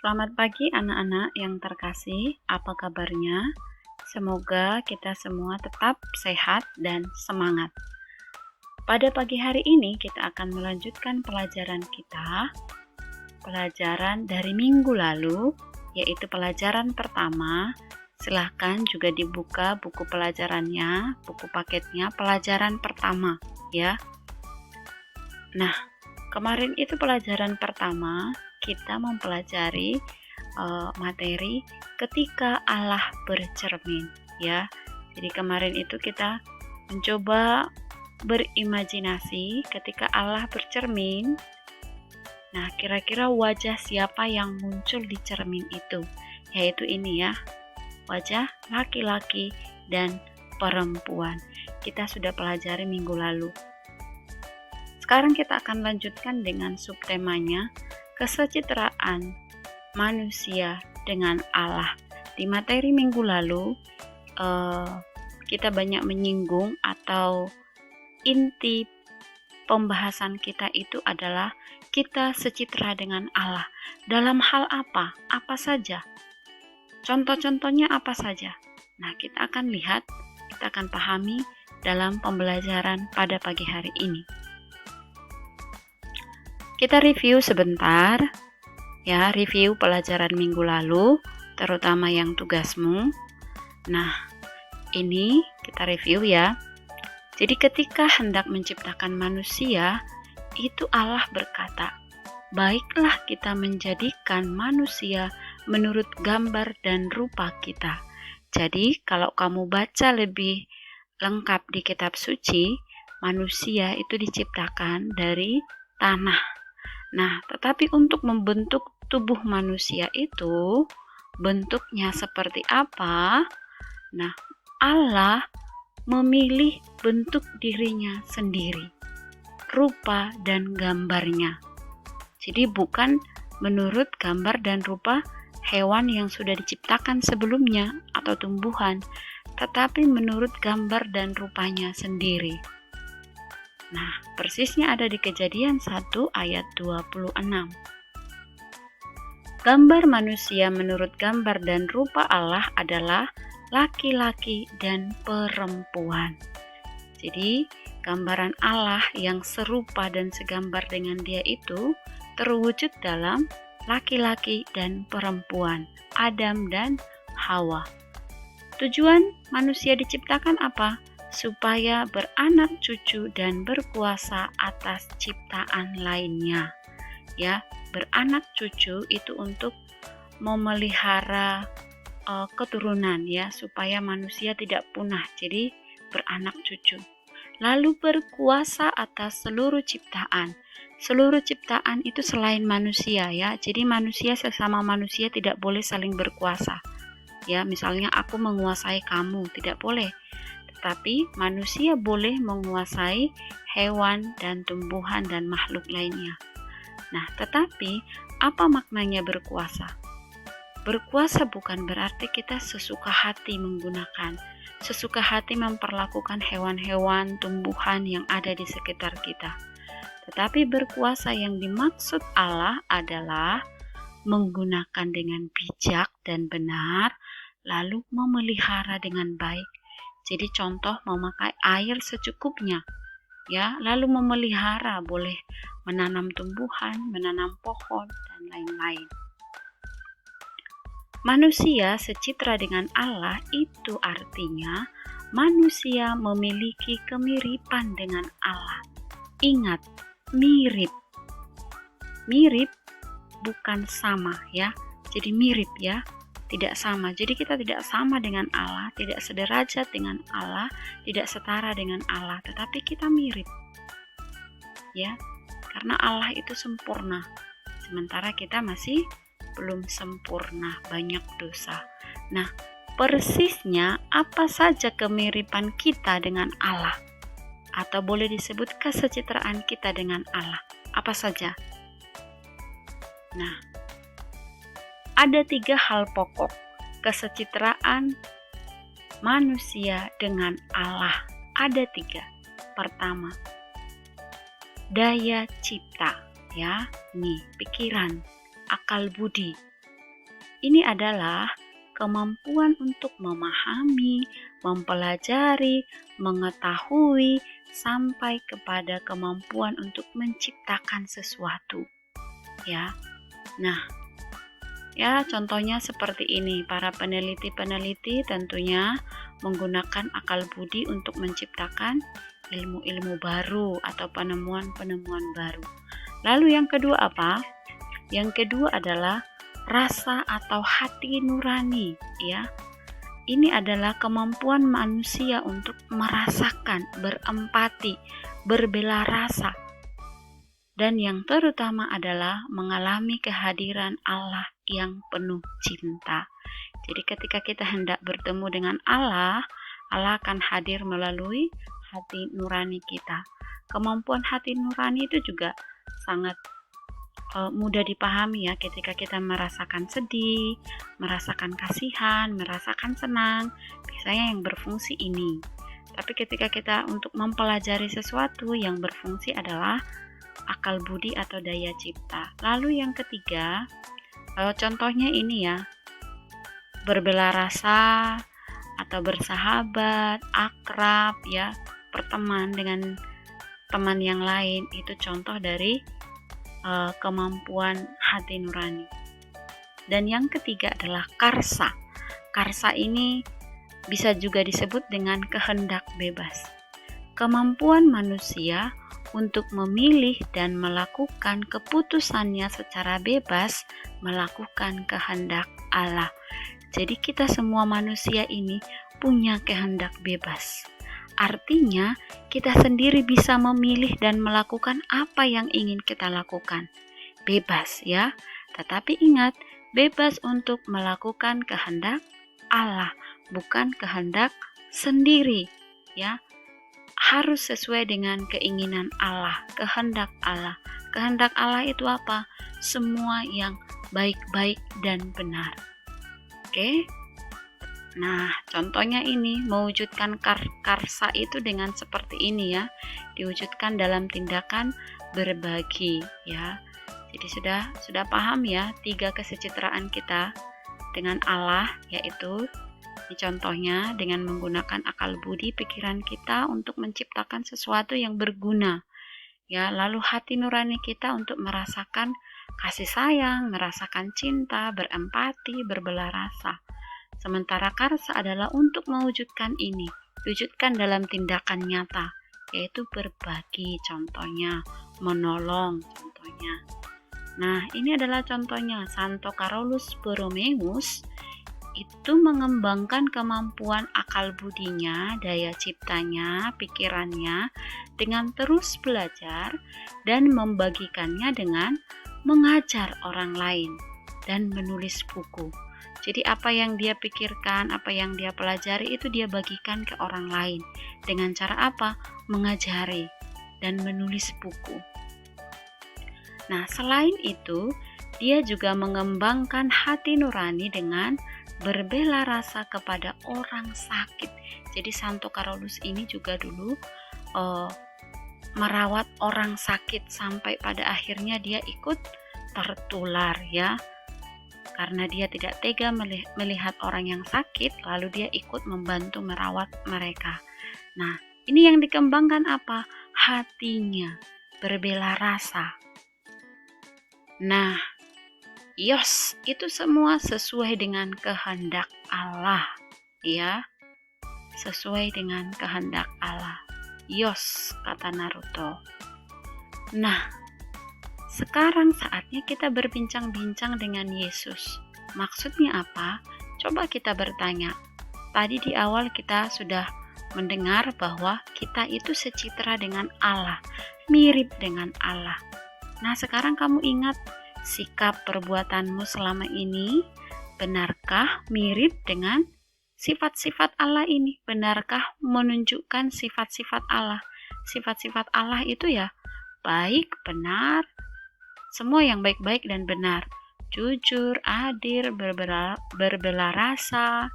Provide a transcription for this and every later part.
Selamat pagi anak-anak yang terkasih, apa kabarnya? Semoga kita semua tetap sehat dan semangat. Pada pagi hari ini kita akan melanjutkan pelajaran kita, pelajaran dari minggu lalu, yaitu pelajaran pertama. Silahkan juga dibuka buku pelajarannya, buku paketnya, pelajaran pertama ya. Nah, kemarin itu pelajaran pertama kita mempelajari materi ketika Allah bercermin ya. Jadi kemarin itu kita mencoba berimajinasi ketika Allah bercermin. Nah, kira-kira wajah siapa yang muncul di cermin itu? Yaitu ini ya, wajah laki-laki dan perempuan. Kita sudah pelajari minggu lalu. Sekarang kita akan lanjutkan dengan subtemanya, kesetaraan manusia dengan Allah. Di materi minggu lalu kita banyak menyinggung atau inti pembahasan kita itu adalah kita secitra dengan Allah. Dalam hal apa? Apa saja? Contoh-contohnya apa saja? Nah, kita akan lihat, kita akan pahami dalam pembelajaran pada pagi hari ini. Kita review sebentar ya, review pelajaran minggu lalu, terutama yang tugasmu. Nah, ini kita review ya. Jadi ketika hendak menciptakan manusia, itu Allah berkata, "Baiklah kita menjadikan manusia menurut gambar dan rupa kita." Jadi kalau kamu baca lebih lengkap di kitab suci, manusia itu diciptakan dari tanah. Nah, tetapi untuk membentuk tubuh manusia itu, bentuknya seperti apa? Nah, Allah memilih bentuk dirinya sendiri, rupa dan gambarnya. Jadi bukan menurut gambar dan rupa hewan yang sudah diciptakan sebelumnya atau tumbuhan, tetapi menurut gambar dan rupanya sendiri. Nah, persisnya ada di Kejadian 1 ayat 26. Gambar manusia menurut gambar dan rupa Allah adalah laki-laki dan perempuan. Jadi, gambaran Allah yang serupa dan segambar dengan Dia itu terwujud dalam laki-laki dan perempuan, Adam dan Hawa. Tujuan manusia diciptakan apa? Supaya beranak cucu dan berkuasa atas ciptaan lainnya. Ya, beranak cucu itu untuk memelihara keturunan ya, supaya manusia tidak punah. Jadi beranak cucu. Lalu berkuasa atas seluruh ciptaan. Seluruh ciptaan itu selain manusia ya. Jadi manusia sesama manusia tidak boleh saling berkuasa. Ya, misalnya aku menguasai kamu, tidak boleh. Tetapi manusia boleh menguasai hewan dan tumbuhan dan makhluk lainnya. Nah, tetapi apa maknanya berkuasa? Berkuasa bukan berarti kita sesuka hati menggunakan, sesuka hati memperlakukan hewan-hewan, tumbuhan yang ada di sekitar kita. Tetapi berkuasa yang dimaksud Allah adalah menggunakan dengan bijak dan benar, lalu memelihara dengan baik. Jadi contoh memakai air secukupnya, ya, lalu memelihara, boleh menanam tumbuhan, menanam pohon, dan lain-lain. Manusia secitra dengan Allah itu artinya manusia memiliki kemiripan dengan Allah. Ingat, mirip. Mirip bukan sama ya. Jadi mirip ya. Tidak sama. Jadi kita tidak sama dengan Allah, tidak sederajat dengan Allah, tidak setara dengan Allah, tetapi kita mirip. Ya, karena Allah itu sempurna, sementara kita masih belum sempurna, banyak dosa. Nah, persisnya apa saja kemiripan kita dengan Allah? Atau boleh disebut kesecitraan kita dengan Allah. Apa saja? Nah, ada 3 hal pokok kesecitraan manusia dengan Allah. Ada 3. Pertama, daya cipta, ya, nih, pikiran, akal budi. Ini adalah kemampuan untuk memahami, mempelajari, mengetahui, sampai kepada kemampuan untuk menciptakan sesuatu. Ya. Nah, ya contohnya seperti ini. Para peneliti-peneliti tentunya menggunakan akal budi untuk menciptakan ilmu-ilmu baru atau penemuan-penemuan baru. Lalu yang kedua apa? Yang kedua adalah rasa atau hati nurani, ya. Ini adalah kemampuan manusia untuk merasakan, berempati, berbela rasa. Dan yang terutama adalah mengalami kehadiran Allah yang penuh cinta. Jadi ketika kita hendak bertemu dengan Allah, Allah akan hadir melalui hati nurani kita. Kemampuan hati nurani itu juga sangat mudah dipahami ya, ketika kita merasakan sedih, merasakan kasihan, merasakan senang, biasanya yang berfungsi ini. Tapi ketika kita untuk mempelajari sesuatu, yang berfungsi adalah akal budi atau daya cipta. Lalu yang ketiga, contohnya ini ya, berbela rasa atau bersahabat, akrab ya, berteman dengan teman yang lain, itu contoh dari kemampuan hati nurani. Dan yang ketiga adalah karsa. Karsa ini bisa juga disebut dengan kehendak bebas. Kemampuan manusia untuk memilih dan melakukan keputusannya secara bebas melakukan kehendak Allah. Jadi kita semua manusia ini punya kehendak bebas. Artinya, kita sendiri bisa memilih dan melakukan apa yang ingin kita lakukan. Bebas ya, tetapi ingat, bebas untuk melakukan kehendak Allah, bukan kehendak sendiri ya. Harus sesuai dengan keinginan Allah, kehendak Allah. Kehendak Allah itu apa? Semua yang baik-baik dan benar. Oke? Nah, contohnya ini mewujudkan karsa itu dengan seperti ini ya. Diwujudkan dalam tindakan berbagi ya. Jadi sudah paham ya 3 kesejahteraan kita dengan Allah, yaitu ini contohnya dengan menggunakan akal budi pikiran kita untuk menciptakan sesuatu yang berguna. Ya, lalu hati nurani kita untuk merasakan kasih sayang, merasakan cinta, berempati, berbela rasa. Sementara karsa adalah untuk mewujudkan ini, diwujudkan dalam tindakan nyata, yaitu berbagi contohnya, menolong contohnya. Nah, ini adalah contohnya. Santo Carolus Borromeus itu mengembangkan kemampuan akal budinya, daya ciptanya, pikirannya dengan terus belajar dan membagikannya dengan mengajar orang lain dan menulis buku. Jadi apa yang dia pikirkan, apa yang dia pelajari itu dia bagikan ke orang lain. Dengan cara apa? Mengajari dan menulis buku. Nah, selain itu, dia juga mengembangkan hati nurani dengan berbela rasa kepada orang sakit. Jadi Santo Carolus ini juga dulu merawat orang sakit sampai pada akhirnya dia ikut tertular ya. Karena dia tidak tega melihat orang yang sakit, lalu dia ikut membantu merawat mereka. Nah, ini yang dikembangkan apa? Hatinya, berbela rasa. Nah, itu semua sesuai dengan kehendak Allah, ya. Sesuai dengan kehendak Allah. Kata Naruto. Nah, sekarang saatnya kita berbincang-bincang dengan Yesus. Maksudnya apa? Coba kita bertanya. Tadi di awal kita sudah mendengar bahwa kita itu secitra dengan Allah, mirip dengan Allah. Nah, sekarang kamu ingat sikap perbuatanmu selama ini, benarkah mirip dengan sifat-sifat Allah ini? Benarkah menunjukkan sifat-sifat Allah? Sifat-sifat Allah itu ya baik, benar, semua yang baik-baik dan benar, jujur, adil, berbela rasa.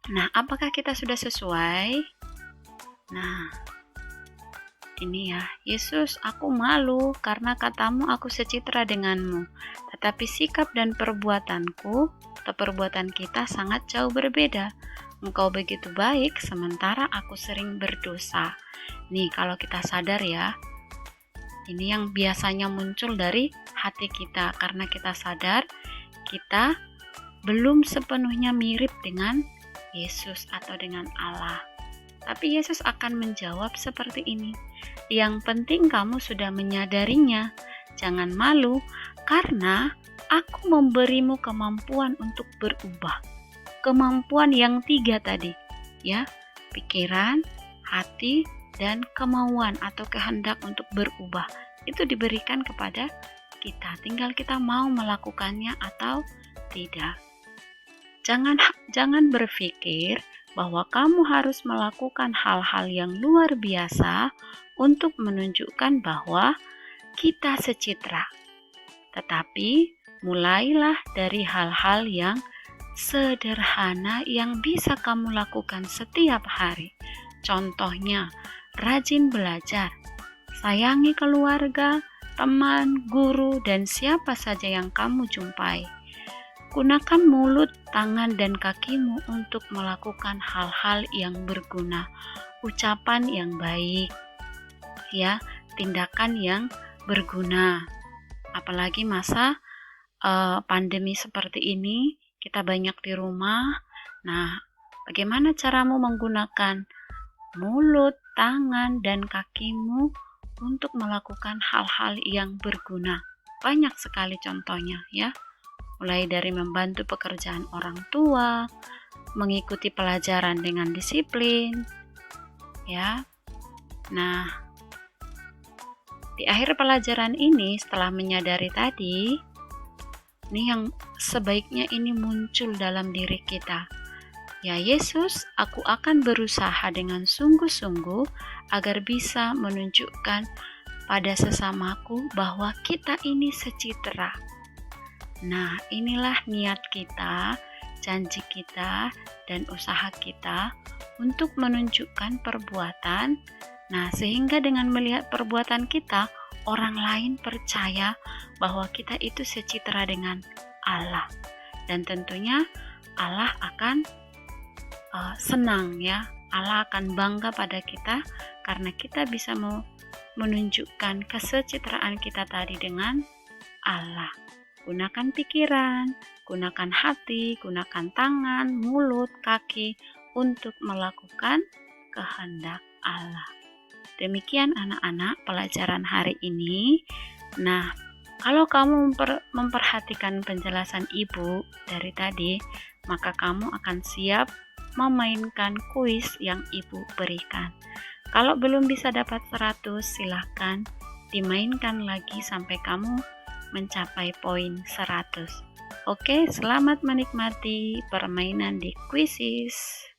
Nah, apakah kita sudah sesuai? Nah, Ini ya, Yesus, aku malu karena katamu aku secitra denganmu, tetapi sikap dan perbuatanku atau perbuatan kita sangat jauh berbeda. Engkau begitu baik, sementara aku sering berdosa. Nih, kalau kita sadar ya, ini yang biasanya muncul dari hati kita, karena kita sadar kita belum sepenuhnya mirip dengan Yesus atau dengan Allah. Tapi Yesus akan menjawab seperti ini. Yang penting kamu sudah menyadarinya. Jangan malu, karena aku memberimu kemampuan untuk berubah. Kemampuan yang 3 tadi, ya, pikiran, hati, dan kemauan atau kehendak untuk berubah. Itu diberikan kepada kita. Tinggal kita mau melakukannya atau tidak. Jangan berpikir bahwa kamu harus melakukan hal-hal yang luar biasa untuk menunjukkan bahwa kita secitra. Tetapi mulailah dari hal-hal yang sederhana yang bisa kamu lakukan setiap hari. Contohnya, rajin belajar, sayangi keluarga, teman, guru, dan siapa saja yang kamu jumpai. Gunakan mulut, tangan, dan kakimu untuk melakukan hal-hal yang berguna, ucapan yang baik, ya, tindakan yang berguna. Apalagi masa pandemi seperti ini, kita banyak di rumah. Nah, bagaimana caramu menggunakan mulut, tangan, dan kakimu untuk melakukan hal-hal yang berguna? Banyak sekali contohnya, ya. Mulai dari membantu pekerjaan orang tua, mengikuti pelajaran dengan disiplin, ya. Nah, di akhir pelajaran ini, setelah menyadari tadi, ini yang sebaiknya ini muncul dalam diri kita. Ya Yesus, aku akan berusaha dengan sungguh-sungguh agar bisa menunjukkan pada sesamaku bahwa kita ini secitra. Nah, inilah niat kita, janji kita, dan usaha kita untuk menunjukkan perbuatan. Nah, sehingga dengan melihat perbuatan kita, orang lain percaya bahwa kita itu secitra dengan Allah. Dan tentunya Allah akan senang, ya. Allah akan bangga pada kita karena kita bisa menunjukkan kesecitraan kita tadi dengan Allah. Gunakan pikiran, gunakan hati, gunakan tangan, mulut, kaki untuk melakukan kehendak Allah. Demikian anak-anak pelajaran hari ini. Nah, kalau kamu memperhatikan penjelasan ibu dari tadi, maka kamu akan siap memainkan kuis yang ibu berikan. Kalau belum bisa dapat 100, silahkan dimainkan lagi sampai kamu mencapai poin 100. Oke, selamat menikmati permainan di Quizizz.